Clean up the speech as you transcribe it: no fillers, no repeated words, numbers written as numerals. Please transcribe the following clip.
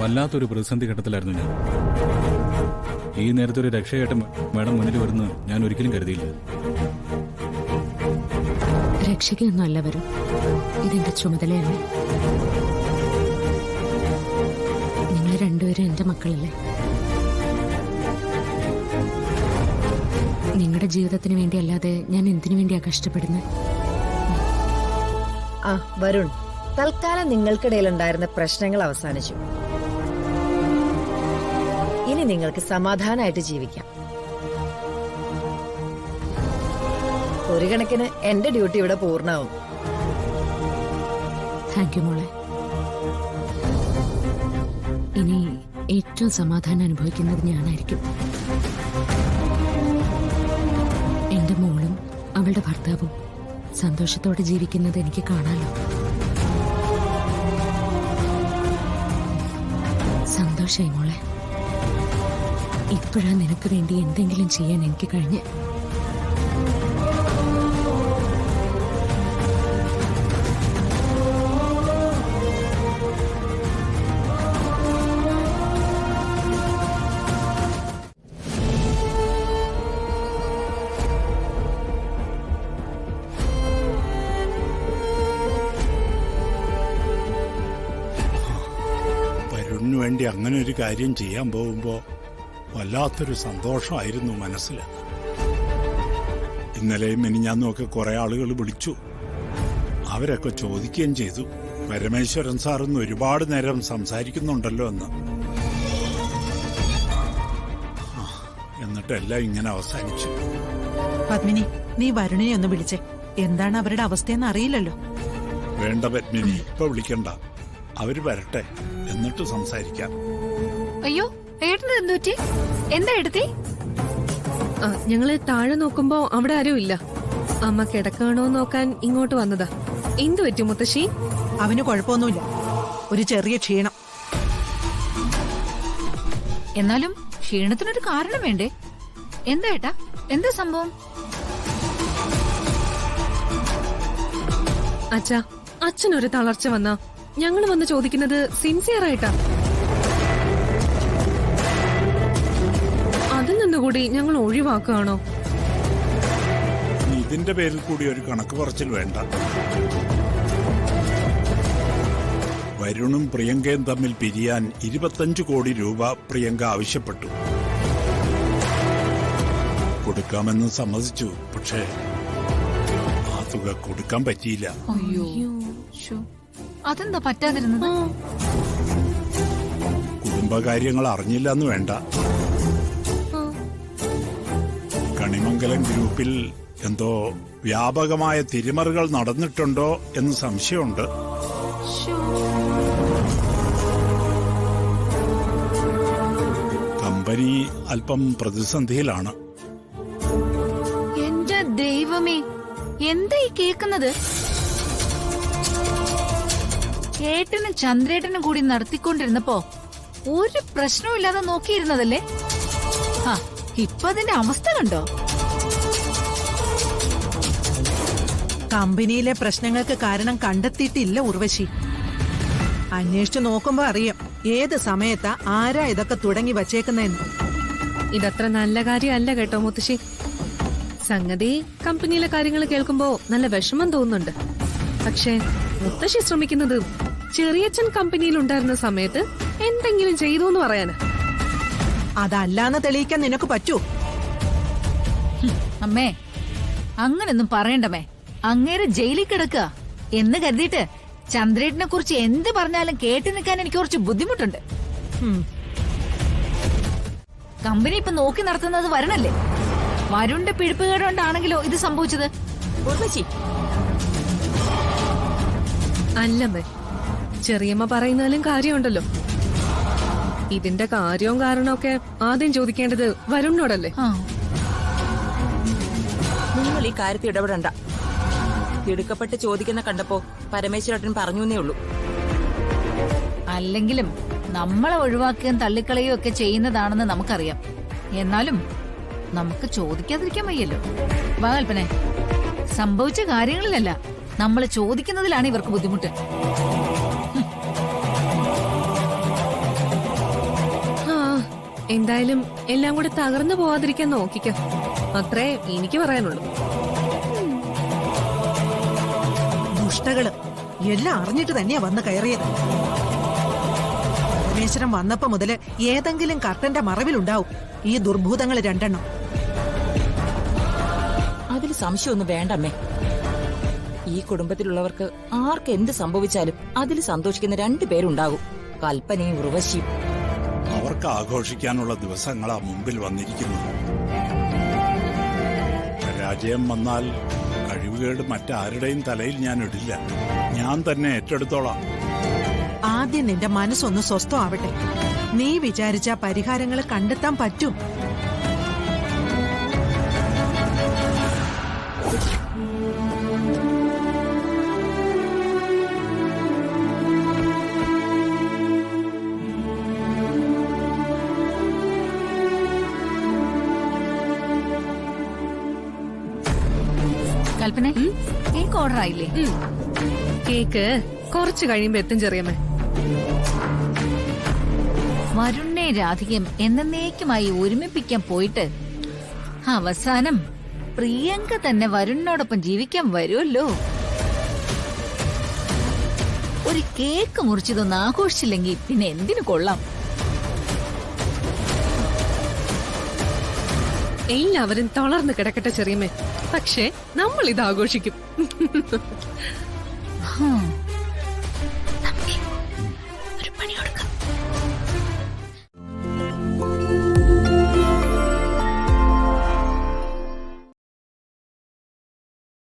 വല്ലാത്തൊരു പ്രതിസന്ധി ഘട്ടത്തിലായിരുന്നു ഞാൻ. ഈ നേരത്തെ ഒരു രക്ഷയായിട്ട് മാഡം മുന്നിൽ വരുന്ന ഞാൻ ഒരിക്കലും കരുതിയില്ല. രക്ഷയ്ക്കൊന്നുമല്ല വരും, ഇതെന്റെ ചുമതലയല്ലേ. നിങ്ങൾ രണ്ടുപേരും എന്റെ മക്കളല്ലേ. നിങ്ങളുടെ ജീവിതത്തിന് വേണ്ടി അല്ലാതെ ഞാൻ എന്തിനു വേണ്ടിയാ കഷ്ടപ്പെടുന്നത്? ആ വരുൺ, തൽക്കാലം നിങ്ങൾക്കിടയിലുണ്ടായിരുന്ന പ്രശ്നങ്ങൾ അവസാനിച്ചു. ഇനി നിങ്ങൾക്ക് സമാധാനമായിട്ട് ജീവിക്കാം. ഒരു കണക്കിന് എന്റെ ഡ്യൂട്ടി ഇവിടെ പൂർണ്ണമാവും. താങ്ക് യു മോളെ. ഇനി ഏറ്റവും സമാധാനം അനുഭവിക്കുന്നത് ഞാനായിരിക്കും. എന്റെ മോളും അവളുടെ ഭർത്താവും സന്തോഷത്തോടെ ജീവിക്കുന്നത് എനിക്ക് കാണാലോ. സന്തോഷായി മോളെ. ഇപ്പോഴാ നിനക്ക് വേണ്ടി എന്തെങ്കിലും ചെയ്യാൻ എനിക്ക് കഴിഞ്ഞ്. വരുണിന് വേണ്ടി അങ്ങനെ ഒരു കാര്യം ചെയ്യാൻ പോകുമ്പോ വല്ലാത്തൊരു സന്തോഷമായിരുന്നു മനസ്സിൽ. ഇന്നലെയും മിനിഞ്ഞാന്നുമൊക്കെ കുറെ ആളുകൾ വിളിച്ചു. അവരൊക്കെ ചോദിക്കുകയും ചെയ്തു, പരമേശ്വരൻ സാറിന്ന് ഒരുപാട് നേരം സംസാരിക്കുന്നുണ്ടല്ലോ എന്ന്. എന്നിട്ടെല്ലാം ഇങ്ങനെ അവസാനിച്ചു. പത്മിനി, നീ വരുണിനെ ഒന്ന് വിളിച്ചേ. എന്താണ് അവരുടെ അവസ്ഥയെന്ന് അറിയില്ലല്ലോ. വേണ്ട പത്മിനി, ഇപ്പൊ വിളിക്കണ്ട. അവര് വരട്ടെ, എന്നിട്ട് സംസാരിക്കാം. അയ്യോ, ഏട്ടന് എന്തുപറ്റി? എന്താ എടുത്തി? ഞങ്ങള് താഴെ നോക്കുമ്പോ അവിടെ ആരും ഇല്ല. അമ്മ കിടക്കാണോ നോക്കാൻ ഇങ്ങോട്ട് വന്നതാ. എന്തു പറ്റി മുത്തശ്ശി? അവന് കുഴപ്പമൊന്നുമില്ല, ഒരു ചെറിയ ക്ഷീണം. എന്നാലും ക്ഷീണത്തിനൊരു കാരണം വേണ്ടേ? എന്താ ഏട്ടാ, എന്താ സംഭവം? അച്ഛാ, അച്ഛനൊരു തളർച്ച വന്നാ ഞങ്ങള് വന്ന് ചോദിക്കുന്നത് സിൻസിയർ ആയിട്ടാ. അതിൽ നിന്നുകൂടി ഞങ്ങൾ ഒഴിവാക്കുകയാണോ? ഇതിന്റെ പേരിൽ കൂടി ഒരു കണക്ക് പറച്ചിൽ വേണ്ട. വരുണും പ്രിയങ്കയും തമ്മിൽ പിരിയാൻ 25 കോടി രൂപ പ്രിയങ്ക ആവശ്യപ്പെട്ടു. കൊടുക്കാമെന്ന് സമ്മതിച്ചു. പക്ഷേ ആ തുക കൊടുക്കാൻ പറ്റിയില്ല. അയ്യോ, അതെന്താ പറ്റാതിരുന്നത്? കുടുംബകാര്യങ്ങൾ അറിഞ്ഞില്ല എന്ന് വേണ്ട. കണിമംഗലം ഗ്രൂപ്പിൽ എന്തോ വ്യാപകമായ തിരിമറികൾ നടന്നിട്ടുണ്ടോ എന്ന് സംശയമുണ്ട്. കമ്പനി അല്പം പ്രതിസന്ധിയിലാണ്. എന്റെ ദൈവമേ, എന്താ ഈ കേക്കുന്നത്? ഏട്ടനും ചന്ദ്രേട്ടനും കൂടി നടത്തിക്കൊണ്ടിരുന്നപ്പോ ഒരു പ്രശ്നവും ഇല്ലാതെ നോക്കിയിരുന്നതല്ലേ? ഇപ്പൊ അതിന്റെ അവസ്ഥ കണ്ടോ? കമ്പനിയിലെ പ്രശ്നങ്ങൾക്ക് കാരണം കണ്ടെത്തിയിട്ടില്ല ഉർവശി. അന്വേഷിച്ചു നോക്കുമ്പോ അറിയാം ഏത് സമയത്താ ആരാ ഇതൊക്കെ തുടങ്ങി വച്ചേക്കുന്നതെന്ന്. ഇതത്ര നല്ല കാര്യമല്ല കേട്ടോ മുത്തശ്ശി. സംഗതി കമ്പനിയിലെ കാര്യങ്ങൾ കേൾക്കുമ്പോ നല്ല വിഷമം തോന്നുന്നുണ്ട്. പക്ഷേ മുത്തശ്ശി ശ്രമിക്കുന്നത് ചെറിയച്ഛൻ കമ്പനിയിൽ ഉണ്ടായിരുന്ന സമയത്ത് എന്തെങ്കിലും ചെയ്തു എന്ന് പറയാനാ. അതല്ലാന്ന് തെളിയിക്കാൻ നിനക്ക് പറ്റൂ? അമ്മേ, അങ്ങനൊന്നും പറയണ്ടമ്മേ. അങ്ങേര് ജയിലിൽ കിടക്കുക എന്ന് കരുതിയിട്ട് ചന്ദ്രേട്ടനെ കുറിച്ച് എന്ത് പറഞ്ഞാലും കേട്ടു നിൽക്കാൻ എനിക്ക് കുറച്ച് ബുദ്ധിമുട്ടുണ്ട്. കമ്പനി ഇപ്പൊ നോക്കി നടത്തുന്നത് വരണല്ലേ. വരുണിന്റെ പിടിപ്പുകേടുകൊണ്ടാണെങ്കിലോ ഇത് സംഭവിച്ചത്? അല്ലമ്മേ, ചെറിയമ്മ പറയുന്നാലും കാര്യമുണ്ടല്ലോ. ഇതിന്റെ കാര്യവും കാരണമൊക്കെ ആദ്യം ചോദിക്കേണ്ടത് വരുണിനോടല്ലേ. നിങ്ങൾ ഈ കാര്യത്തിൽ ഇടപെടണ്ട. തിടുക്കപ്പെട്ട് ചോദിക്കുന്ന കണ്ടപ്പോ പരമേശ്വരൻ പറഞ്ഞു എന്നേ ഉള്ളൂ. അല്ലെങ്കിലും നമ്മളെ ഒഴിവാക്കുകയും തള്ളിക്കളയുകയും ഒക്കെ ചെയ്യുന്നതാണെന്ന് നമുക്കറിയാം. എന്നാലും നമുക്ക് ചോദിക്കാതിരിക്കാൻ വയ്യല്ലോ. വാൽപ്പനെ, സംഭവിച്ച കാര്യങ്ങളിലല്ല, നമ്മൾ ചോദിക്കുന്നതിലാണ് ഇവർക്ക് ബുദ്ധിമുട്ട്. എന്തായാലും എല്ലാം കൂടെ തകർന്നു പോവാതിരിക്കാൻ നോക്കിക്കാം. അത്രേ എനിക്ക് പറയാനുള്ളൂ. ദുഷ്ടകള് എല്ലാം അറിഞ്ഞിട്ട് തന്നെയാ വന്ന് കയറിയത്. പരമേശ്വരൻ വന്നപ്പോ മുതല് ഏതെങ്കിലും കർട്ടന്റെ മറവിലുണ്ടാവും ഈ ദുർഭൂതങ്ങൾ രണ്ടെണ്ണം. അതിൽ സംശയമൊന്നും വേണ്ടമ്മേ. ഈ കുടുംബത്തിലുള്ളവർക്ക് ആർക്ക് എന്ത് സംഭവിച്ചാലും അതിൽ സന്തോഷിക്കുന്ന 2 പേരുണ്ടാകും, കൽപ്പനയും ഉർവശിയും. അവർക്ക് ആഘോഷിക്കാനുള്ള ദിവസങ്ങളാ മുമ്പിൽ വന്നിരിക്കുന്നത്. പരാജയം വന്നാൽ കഴിവുകേട് മറ്റാരുടെയും തലയിൽ ഞാൻ ഇടില്ല, ഞാൻ തന്നെ ഏറ്റെടുത്തോളാം. ആദ്യം നിന്റെ മനസ്സൊന്ന് സ്വസ്ഥമാവട്ടെ. നീ വിചാരിച്ച പരിഹാരങ്ങൾ കണ്ടെത്താൻ പറ്റും. കൽപ്പന, കേക്ക് ഓർഡർ ആയില്ലേ? കേക്ക് കുറച്ച് കഴിയുമ്പോ എത്തും ചെറിയമ്മേ. വരുണ്ണെ രാധികയും എന്നേക്കുമായി ഒരുമിപ്പിക്കാൻ പോയിട്ട് അവസാനം പ്രിയങ്ക തന്നെ വരുണിനോടൊപ്പം ജീവിക്കാൻ വരുമല്ലോ. ഒരു കേക്ക് മുറിച്ചതൊന്ന് ആഘോഷിച്ചില്ലെങ്കിൽ പിന്നെ എന്തിനു കൊള്ളാം? എല്ലാവരും തളർന്നു കിടക്കട്ടെ ചെറിയമ്മേ, പക്ഷേ നമ്മൾ ഇത് ആഘോഷിക്കും.